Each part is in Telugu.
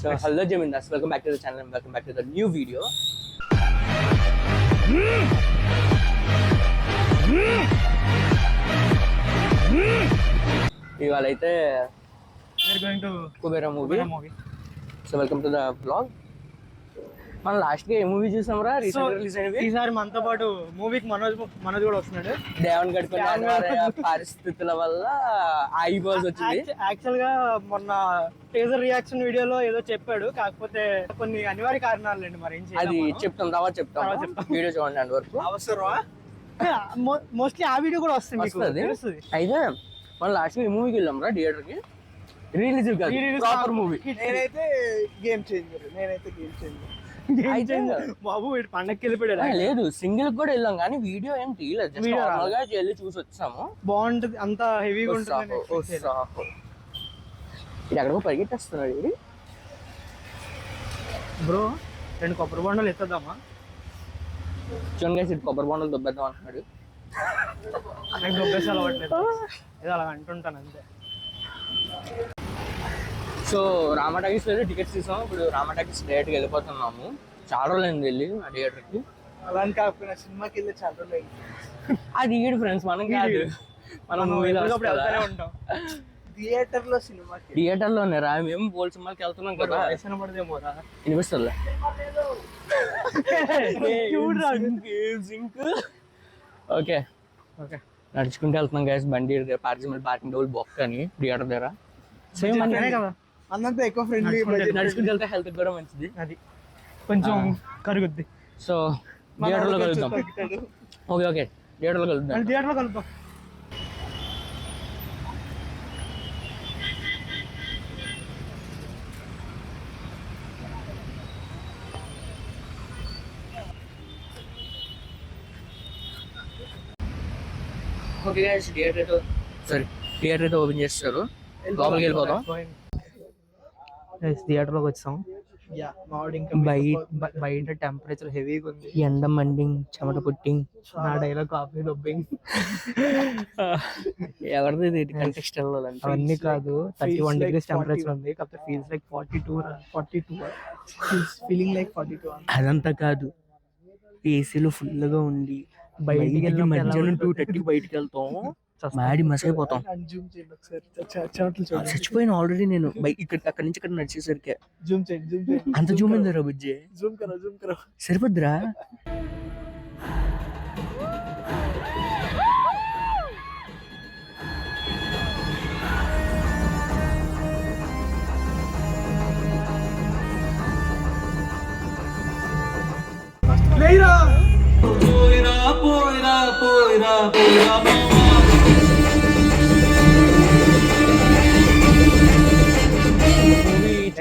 So hello Jamindas, welcome back to the channel and welcome back to the new video. ఇవాళ అయితే we're going to Kubera movie. So welcome to the blog. మనం లాస్ట్ గా ఏ మూవీ చూసామరా? రీసెంట్ రిలీజ్ అయినవి. ఈసారి మనతో పాటు మూవీకి మనోజ్ కూడా వస్తున్నాడు. దేవన్ గడ్కరీ పరిస్థితుల వల్ల ఆగిపోవాల్సి వచ్చింది. యాక్చువల్ గా మొన్న టీజర్ రియాక్షన్ వీడియోలో ఏదో చెప్పాడు, కాకపోతే కొన్ని అనివార్య కారణాలండి, మరి ఏం చేయాలి అది చెప్తాం వీడియో చూడండి అండ్ వరకు అవసరమా. మోస్ట్లీ ఆ వీడియో కూడా వస్తుంది. అయితే మనం లాస్ట్ గా ఏ మూవీకి వెళ్ళాం రా థియేటర్ కి. రిలీజ్ కాదు, ప్రాపర్ మూవీ. నేనైతే గేమ్ చేంజర్. బాబు వీడు పండగకి వెళ్ళిపోయాడు. లేదు, సింగిల్ కూడా వెళ్ళాం కానీ వీడియో ఏం తీయలేదు, వెళ్ళి చూసి వచ్చాము. బాగుంటది, అంత హెవీగా ఉంటుంది. ఇది ఎక్కడికో పరిగెట్టేస్తున్నాడు ఇది. బ్రో 2 కొబ్బరి బొండాలు ఎత్తదామా? చూడండి ఇది కొబ్బరి బొండలు దొబ్బేద్దాం అంటున్నాడు. నాకు దొబ్బేసి అలవాట్లేదు, ఏదో అలా అంటుంటాను అంతే. సో రామా టాకీస్ అయితే టికెట్స్ తీసాము. ఇప్పుడు రామా టాకీస్ డైరెక్ట్గా వెళ్ళిపోతున్నాము. చాలా రోజులు వెళ్ళి ఆ థియేటర్కి. అలా కాకపోయినా సినిమాకి వెళ్ళి చాలా రోజులు. అది ఈడు ఫ్రెండ్స్, మనం కాదు, మనం మూవీలో వెళ్తూనే ఉంటాం. థియేటర్లో సినిమాకి, థియేటర్లోనే రా. మేము పోల్ సినిమాకి వెళ్తున్నాం కదా. వినపడదేమో రా, వినిపిస్తుందా? ఓకే ఓకే నడుచుకుంటూ వెళ్తున్నాం గైస్. బండి పార్కింగ్ డోల్ బొక్క అని థియేటర్ దగ్గర. సేమ్ అనే కదా, అంతా ఎక్కువ ఫ్రెండ్లీ. నడుచుకుంటూ వెళ్తే హెల్త్ కూడా మంచిది, అది కొంచెం కరుగుద్ది. సో థియేటర్లో కలుద్దాం. ఓకే ఓకే థియేటర్లో కలుద్దాం. థియేటర్లో కలుద్దాం. ఓకే గైస్, థియేటర్ అయితే ఓపెన్ చేస్తారు. లోపలికి వెళ్ళిపోతాం. థియేటర్లోకి వచ్చాం. బయట టెంపరేచర్ హెవీగా ఉంది, ఎండ మండింగ్, చెమట పుట్టింగ్. నా డైలాగ్ కాఫీ దొబ్బింగ్. ఎవరిది కంటెక్స్ట్ అవన్నీ కాదు. 31 degrees టెంపరేచర్ ఉంది, కాకపోతే ఫీల్స్ లైక్ 42 ఫీలింగ్ లైక్ 42. అదంతా కాదు, ఏసీలో ఫుల్ గా ఉంది. బయటికి వెళ్ళి మధ్యాహ్నం 2:30 బయటికి వెళ్తాం, మాడి మసైపోతాం. చచ్చిపోయిన ఆల్రెడీ నేను అక్కడి నుంచి ఇక్కడ నడిచేసరికి. అంత జూమ్ అయిందిరా బుజ్జి, సరిపోద్దిరా.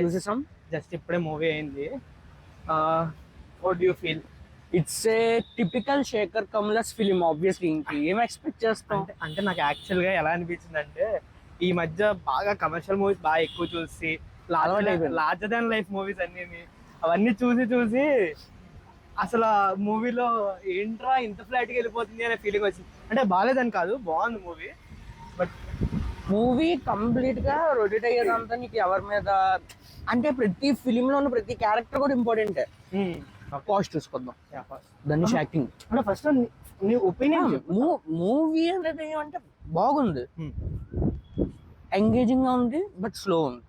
చూసేసాం, జస్ట్ ఇప్పుడే మూవీ అయింది. What do you feel? It's a typical Sekhar Kammula's film. Obviously ఏం ఎక్స్పెక్ట్ చేస్తాం అంటే నాకు యాక్చువల్ గా ఎలా అనిపించింది అంటే, ఈ మధ్య బాగా కమర్షియల్ మూవీస్ బాగా ఎక్కువ చూసి, లార్జర్ దాన్ లైఫ్ మూవీస్ అవన్నీ చూసి అసలు మూవీలో ఏంట్రా ఇంత ఫ్లాట్ గా వెళ్ళిపోతుంది అనే ఫీలింగ్ వచ్చింది. అంటే బాగాలేదని కాదు, బాగుంది మూవీ. బట్ మూవీ కంప్లీట్ గా రొటేట్ అయ్యేదంతా నీకు ఎవరి మీద అంటే, ప్రతి ఫిలిం లో ఉన్న ప్రతి క్యారెక్టర్ కూడా ఇంపార్టెంట్. ఫస్ట్ చూసుకుందాం ధనుష్ యాక్టింగ్. అంటే ఫస్ట్ నీ ఒపీనియన్. మూవీ అనేది ఏమంటే బాగుంది, ఎంగేజింగ్ గా ఉంది, బట్ స్లో ఉంది,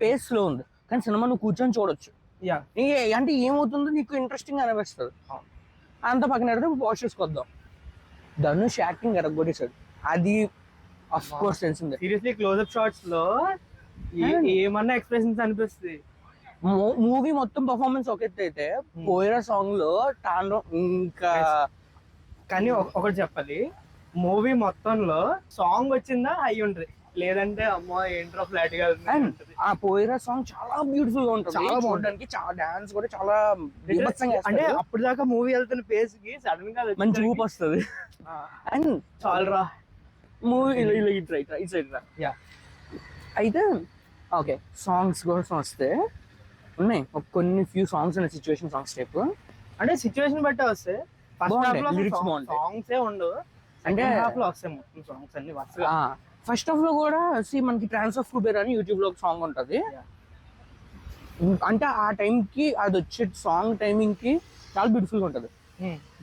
పేస్ స్లో ఉంది. కానీ సినిమా నువ్వు కూర్చొని చూడొచ్చు. అంటే ఏమవుతుందో నీకు ఇంట్రెస్టింగ్ అనిపిస్తుంది. అంత పక్కన పెడితే పాజ్ చూసుకొద్దాం. ధనుష్ యాక్టింగ్ ఎరగొట్టేసాడు, అది ఆఫ్ కోర్స్ తెలిసిందే. సీరియస్లీ క్లోజ్అప్ షాట్స్ లో ఏమన్నా ఎక్స్ప్రెషన్స్ అనిపిస్తుంది. మూవీ మొత్తం పర్ఫార్మెన్స్ ఒక ఎత్తు అయితే, పోయిన సాంగ్ లో తాండ్రం ఇంకా. కానీ ఒకటి చెప్పాలి, మూవీ మొత్తంలో సాంగ్ వచ్చిందా అయి ఉంటది, లేదంటే అమ్మో ఏంట్రో ఫ్లాట్ గా ఉంది. ఆ పోయిరా సాంగ్ చాలా బ్యూటిఫుల్ గా ఉంటుంది, చాలా బాగుంటుంది. చాలా డాన్స్ కూడా చాలా అంటే అప్పుడు దాకా మూవీ వెళ్తున్న పేస్ కి సడన్ గా మంచి ఊపు వస్తుంది. అండ్ చాలరా మూవీ అయితే ఓకే. సాంగ్స్ కోసం వస్తే ఉన్నాయి కొన్ని ఫ్యూ సాంగ్స్ ఉన్నాయి, సిచ్యువేషన్ సాంగ్స్ టైప్. అంటే సిచ్యువేషన్ బట్టి వస్తే సాంగ్స్ ఏ ఉండవు, అంటే హాఫ్ లో వస్తాయి మొత్తం సాంగ్స్ అన్ని వరుసగా. ఫస్ట్ హాఫ్ లో కూడా మనకి ట్రాన్స్ ఆఫ్ కుబేర్ అని యూట్యూబ్ లో ఒక సాంగ్ ఉంటది. అంటే ఆ టైంకి అది వచ్చే సాంగ్ టైమింగ్కి చాలా బ్యూటిఫుల్గా ఉంటుంది.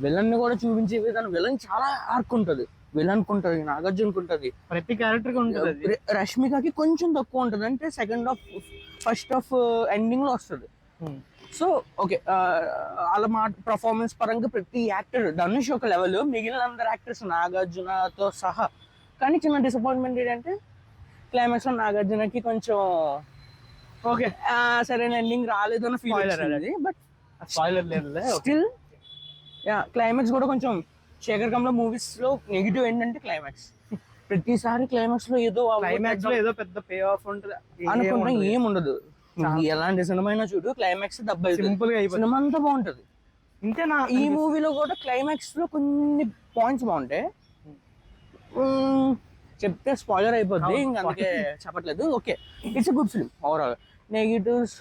విలన్ కూడా చూపించే విధానం, విలన్ చాలా ఆర్క్ ఉంటుంది, విలన్ ఉంటుంది, నాగార్జునకు ఉంటుంది, ప్రతి క్యారెక్టర్ ఉంటుంది. రష్మికకి కొంచెం తక్కువ ఉంటుంది, అంటే second half first half ending లో వస్తుంది. సో ఓకే, అలా మా పర్ఫార్మెన్స్ పరంగా ప్రతి యాక్టర్, ధనుష్ ఒక లెవెల్, మిగిలిన అందరు యాక్టర్స్ నాగార్జునతో సహా. కానీ చిన్న డిసప్పాయింట్మెంట్ ఏంటంటే క్లైమాక్స్ లో నాగార్జునకి కొంచెం ఓకే సరైన ఎండింగ్ రాలేదు అన్న ఫీల్ వచ్చింది. బట్ స్పాయిలర్ లేదు, స్టిల్ క్లైమాక్స్ కూడా కొంచెం శేఖర్ కమ్ల మూవీస్ లో నెగిటివ్ ఏంటంటే క్లైమాక్స్. ప్రతిసారి క్లైమాక్స్ లో ఏదో పెద్ద పే ఆఫ్ ఉంటుంది అనుకుంటా, ఏముండదు. ఎలాంటి సినిమా అయినా చూడు, క్లైమాక్స్ సింపుల్ గా సినిమా అంతా బాగుంటది. ఇంతేనా? ఈ మూవీలో కూడా క్లైమాక్స్ లో కొన్ని పాయింట్స్ బాగుంటాయి. చెప్తే స్పాయిలర్ అయిపోద్ది, ఇంకా అందుకే చెప్పట్లేదు. Okay, it's a good film overall. Negatives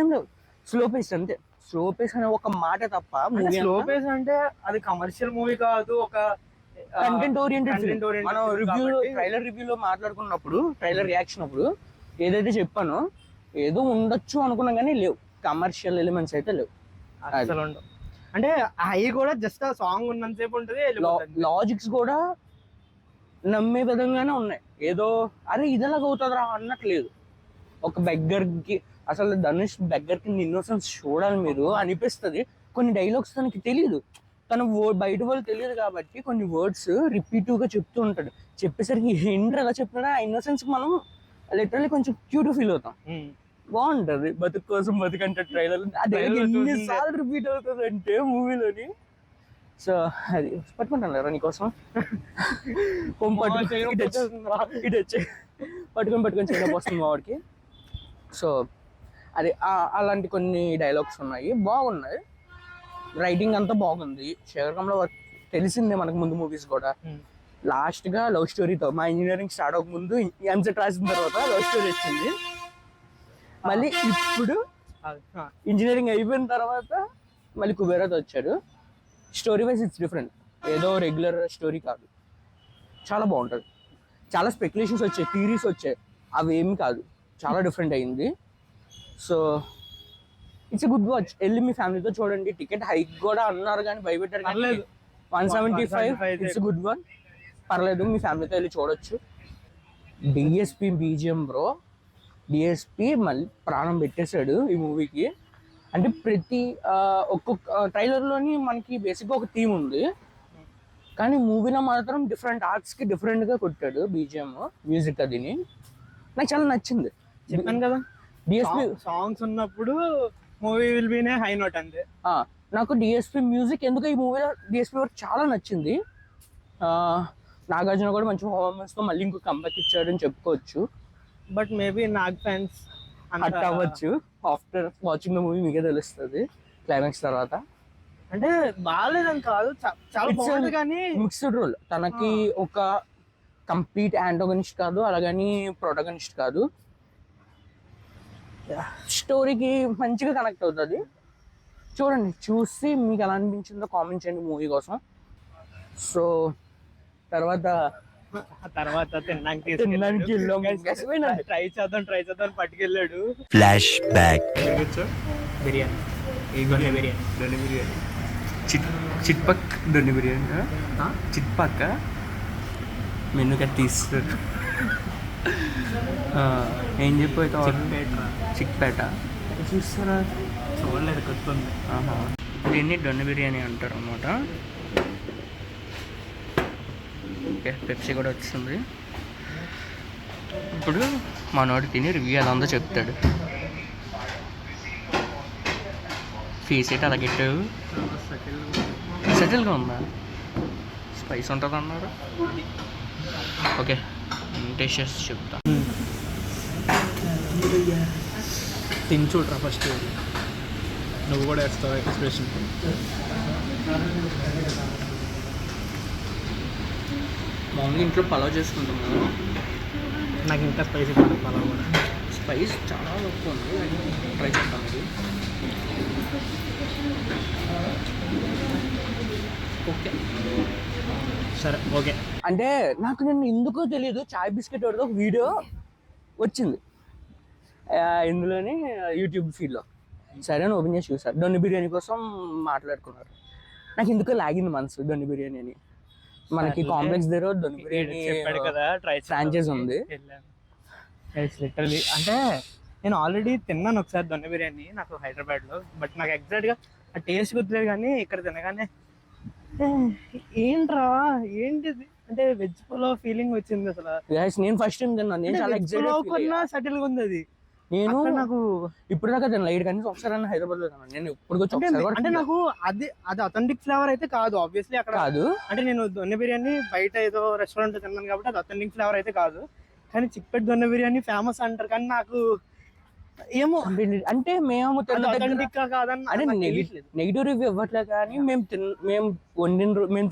ఏం లేవు. స్లో పేస్ అంతే. స్లో పేస్ అనే ఒక మాట తప్ప, స్లో పేస్ అంటే అది కమర్షియల్ మూవీ కాదు, ఒక కంటెంట్ ఓరియంటెడ్. మనం రివ్యూలో, ట్రైలర్ రివ్యూలో మాట్లాడుకున్నప్పుడు, ట్రైలర్ రియాక్షన్ అప్పుడు ఏదైతే చెప్పానో ఏదో ఉండొచ్చు అనుకున్నాం, కానీ లేవు, కమర్షియల్ ఎలిమెంట్స్ అయితే లేవు అసలు. అంటే అవి కూడా జస్ట్ ఆ సాంగ్ ఉన్నంతసేపు ఉంటుంది, లాజిక్స్ కూడా నమ్మే విధంగానే ఉన్నాయి. ఏదో అరే ఇదెలాగ అవుతుందిరా అన్నట్లేదు. ఒక బెగ్గర్కి, అసలు ధనుష్ బెగ్గర్కి ఇన్నోసెన్స్ చూడాలి మీరు అనిపిస్తుంది. కొన్ని డైలాగ్స్ తనకి తెలియదు, తన బయట వాళ్ళు తెలియదు కాబట్టి కొన్ని వర్డ్స్ రిపీటివ్గా చెప్తూ ఉంటాడు. చెప్పేసరికి ఏంటి అలా చెప్పినా ఆ ఇన్నోసెన్స్ మనం లిటరల్లీ కొంచెం క్యూట్ ఫీల్ అవుతాం. బాగుంటది. బతుకు కోసం బతుకంటే ట్రైలర్ ఎన్నిసార్లు రిపీట్ అవుతుంది అంటే మూవీలోని. సో అది పట్టుకుంటాను నీకోసం, పట్టుకొని చేయడం వస్తుంది మా వాడికి. సో అది అలాంటి కొన్ని డైలాగ్స్ ఉన్నాయి, బాగున్నాయి. రైటింగ్ అంతా బాగుంది. శేఖర్ కమ్ల తెలిసిందే మనకు ముందు మూవీస్ కూడా. లాస్ట్ గా లవ్ స్టోరీతో, మా ఇంజనీరింగ్ స్టార్ట్ అవ్వక ముందు ఎంసెట్ రాసిన తర్వాత లవ్ స్టోరీ వచ్చింది. మళ్ళీ ఇప్పుడు ఇంజనీరింగ్ అయిపోయిన తర్వాత మళ్ళీ కుబేరాతో వచ్చాడు. స్టోరీ వైజ్ ఇట్స్ డిఫరెంట్, ఏదో రెగ్యులర్ స్టోరీ కాదు, చాలా బాగుంటుంది. చాలా స్పెక్యులేషన్స్ వచ్చాయి, థీరీస్ వచ్చాయి, అవి ఏమి కాదు, చాలా డిఫరెంట్ అయింది. So it's a good watch. వెళ్ళి మీ ఫ్యామిలీతో చూడండి. టికెట్ హైక్ కూడా అన్నారు కానీ భయపెట్టారు, కానీ 175. ఇట్స్ గుడ్ వన్, పర్లేదు, మీ ఫ్యామిలీతో వెళ్ళి చూడొచ్చు. డిఎస్పి బీజిఎం బ్రో, డిఎస్పి మళ్ళీ ప్రాణం పెట్టేశాడు ఈ మూవీకి. అంటే ప్రతి ఒక్కొక్క ట్రైలర్లోని మనకి బేసిక్గా ఒక థీమ్ ఉంది, కానీ మూవీలో మాత్రం డిఫరెంట్ ఆర్ట్స్కి డిఫరెంట్గా కొట్టాడు బీజిఎం, మ్యూజిక్. అదిని నాకు చాలా నచ్చింది. చెప్పాను కదా, డిఎస్పి సాంగ్స్ ఉన్నప్పుడు movie will be high note అంతే. నాకు డిఎస్పి మ్యూజిక్ ఎందుకు ఈ మూవీలో డిఎస్పి వర్క్ చాలా నచ్చింది. నాగార్జున కూడా మంచి పర్ఫార్మెన్స్తో మళ్ళీ ఇంకో కంబ్యాక్ ఇచ్చాడు అని చెప్పుకోవచ్చు. But maybe Nag fans hurt అవ్వచ్చు. ఆఫ్టర్ వాచింగ్ ద మూవీ మీకే తెలుస్తుంది క్లైమాక్స్ తర్వాత. అంటే బాగాలేదని కాదు, చాలా బాగుంది, కానీ మిక్స్డ్ రోల్. తనకి ఒక కంప్లీట్ యాంటోగనిస్ట్ కాదు, అలాగని ప్రొటగనిస్ట్ కాదు. స్టోరీకి మంచిగా కనెక్ట్ అవుతుంది. చూడండి, చూసి మీకు ఎలా అనిపించిందో కామెంట్ చేయండి మూవీ కోసం. సో తర్వాత తినడానికి ట్రై చేద్దాం పట్టుకెళ్ళాడు. Flash back. బిర్యానీ, దొన్ని బిర్యానీ, చిట్పక్ దొన్ని బిర్యానీ, చిట్పక్క మెను కట్ తీస్తారు. ఏం చెప్పి చిక్పేట చూస్తారా? చూడలేదు, కొత్తుంది. దీన్ని దొన్ని బిర్యానీ అంటారు అన్నమాట. ఓకే, పెప్సీ కూడా వస్తుంది. ఇప్పుడు మనోడు తిని రివ్యూ ఎలా ఉందో చెప్తాడు. ఫీస్ అయితే అలా గెట్టావు, సెటిల్గా ఉందా? స్పైస్ ఉంటుంది అన్నారు. ఓకే, టేస్ట్ చేసి చెప్తా. తిని చూడరా ఫస్ట్, నువ్వు కూడా వేస్తావు ఎక్స్ప్రెషన్. మామూలుగా ఇంట్లో పలావ్ చేసుకుంటున్నాను. నాకు ఇంకా స్పైసీ పలావ్ కూడా. స్పైస్ చాలా తక్కువ ఉంది, ట్రై చేస్తాను ఇది. ఓకే సరే, ఓకే. అంటే నాకు నేను ఎందుకో తెలియదు, చాయ్ బిస్కెట్ వాడితో ఒక వీడియో వచ్చింది. ఇందులోని యూట్యూబ్ ఫీడ్లో సరే అని ఓపెన్ చేసి చూసారు. దొన్ని బిర్యానీ కోసం మాట్లాడుకున్నారు. నాకు ఎందుకో లాగింది మనసు దొన్ని బిర్యానీ అని. మనకి కాంప్లెక్స్ దగ్గర దొన్ని బిర్యానీ చెప్పాడు కదా ఫ్రాంచైజ్ ఉంది. లిటరలీ అంటే నేను ఆల్రెడీ తిన్నాను ఒకసారి దొన్న బిర్యానీ నాకు హైదరాబాద్ లో. బట్ నాకు ఎగ్జాక్ట్ గా ఆ టేస్ట్ గుర్తులేదు, కానీ ఇక్కడ తినగానే ఏంట్రా ఏంటిది అంటే వెజ్ పులావ్ ఫీలింగ్ వచ్చింది అసలు. నేను ఫస్ట్ టైం తిన్నాను. నేను చాలా ఎక్సైటెడ్. సటిల్ గా ఉంది అది. నేను నాకు ఇప్పుడు దాకా తిన్నా లైట్ కానీ ఒకసారి హైదరాబాద్ లో తిన్నాను. నేను ఇప్పుడు అంటే నాకు అది అథెంటిక్ ఫ్లేవర్ అయితే కాదు ఆబ్వియస్లీ అక్కడ కాదు. అంటే నేను దొన్న బిర్యానీ బయట ఏదో రెస్టారెంట్ తిన్నాను కాబట్టి అది అథెంటిక్ ఫ్లేవర్ అయితే కాదు. కానీ చిక్పేట్ దొన్న బిర్యానీ ఫేమస్ అంటారు, కానీ నాకు ఏమో అంటే మేము నెగిటివ్ రివ్యూ ఇవ్వట్లే, కానీ మేము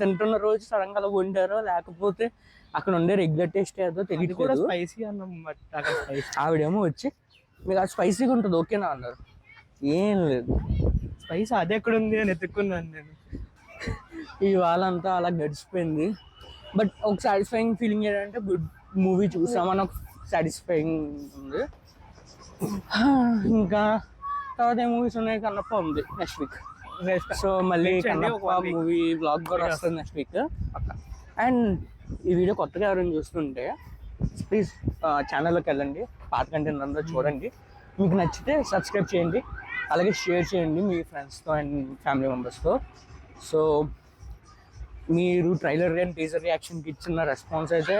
తింటున్న రోజు సడన్ గా వండారో లేకపోతే అక్కడ ఉండే రెగ్యులర్ టేస్ట్ ఏదో తెలియదు. స్పైసీ అన్నం ఆవిడేమో వచ్చి మీకు అది స్పైసీగా ఉంటుంది ఓకేనా అన్నారు. ఏం లేదు, స్పైసీ అది ఎక్కడ ఉంది అని ఎత్తుక్కున్నాను నేను. ఇవాళ అంతా అలా గడిచిపోయింది. బట్ ఒక సాటిస్ఫైయింగ్ ఫీలింగ్ ఏంటంటే గుడ్ మూవీ చూసామని ఒక సాటిస్ఫైయింగ్ ఉంది. ఇంకా తర్వాత ఏ మూవీస్ ఉన్నాయి, కన్నప్ప ఉంది నెక్స్ట్ వీక్. సో మళ్ళీ కన్నప్ప మూవీ బ్లాగ్ కూడా వస్తుంది నెక్స్ట్ వీక్. అండ్ ఈ వీడియో కొత్తగా ఎవరైనా చూస్తుంటే ప్లీజ్ ఛానల్లోకి వెళ్ళండి, పాత కంటెంట్ అంతా చూడండి. మీకు నచ్చితే సబ్స్క్రైబ్ చేయండి, అలాగే షేర్ చేయండి మీ ఫ్రెండ్స్తో అండ్ ఫ్యామిలీ మెంబర్స్తో. సో మీరు ట్రైలర్ అండ్ టీజర్ రియాక్షన్కి ఇచ్చిన రెస్పాన్స్ అయితే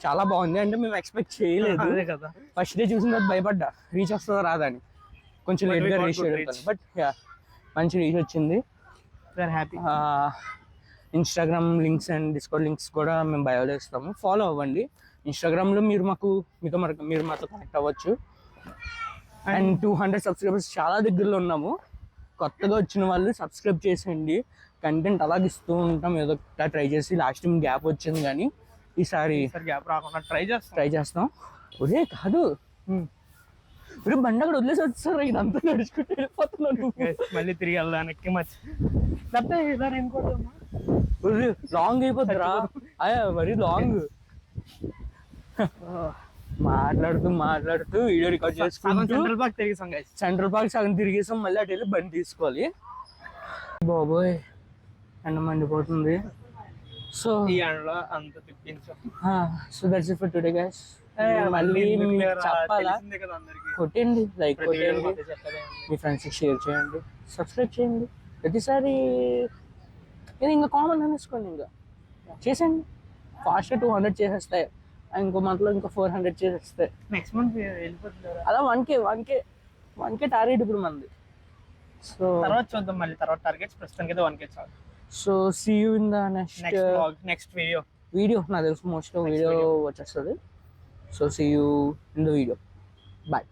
చాలా బాగుంది. అంటే మేము ఎక్స్పెక్ట్ చేయలేదు కదా. ఫస్ట్ డే చూసిన తర్వాత భయపడ్డా రీచ్ వస్తుందో రాదని, కొంచెం లేట్గా రీచ్ చేయడం. బట్ మంచి రీచ్ వచ్చింది. Happy. Instagram links and discount links కూడా మేము బయోలో ఇస్తాము, ఫాలో అవ్వండి. ఇన్స్టాగ్రామ్లో మీరు మాతో కనెక్ట్ అవ్వచ్చు. అండ్ 200 సబ్స్క్రైబర్స్ చాలా దగ్గరలో ఉన్నాము. కొత్తగా వచ్చిన వాళ్ళు సబ్స్క్రైబ్ చేసేయండి. కంటెంట్ అలాగే ఇస్తూ ఉంటాం, ఏదో ట్రై చేసి. లాస్ట్ టైం గ్యాప్ వచ్చింది, కానీ ఈసారి గ్యాప్ రాకుండా ట్రై చేస్తాం. ఒరే కాదు, మీరు బండి అక్కడ వదిలేసి వచ్చారు, ఇదంతా నడుచుకుంటూ వెళ్ళిపోతున్నాను. మళ్ళీ తిరిగి వెళ్ళడానికి లాంగ్ అయిపోద్దిరా, మరి లాంగ్. మాట్లాడుతూ వీడియో రికార్డ్ చేసుకుంటూ సెంట్రల్ పార్క్ సగం తిరిగేసాం. మళ్ళీ అటు వెళ్ళి బండి తీసుకోవాలి. బాబోయ్ ఎండ మండిపోతుంది. So that's it for today guys. మళ్ళీ చెప్పాలా, కొట్టండి, లైక్ కొట్టండి, మీ ఫ్రెండ్స్కి షేర్ చేయండి, సబ్స్క్రైబ్ చేయండి. ప్రతిసారి ఇది ఇంకా కామన్ అనేసుకోండి, ఇంకా చేసేయండి. ఫాస్ట్గా 200 చేసేస్తాయి, ఇంకో మంత్లో ఇంకా 400 చేసేస్తాయి. నెక్స్ట్ మంత్ వెళ్ళిపోతుంది అలా 1K టార్గెట్ ఇప్పుడు మంది. సో తర్వాత చూద్దాం, మళ్ళీ తర్వాత టార్గెట్స్. ప్రస్తుతానికి అయితే 1K చాలు. So see you in the next video. నాకు తెలుసు మోస్ట్ వీడియో వచ్చేస్తుంది. So see you in the video. Bye.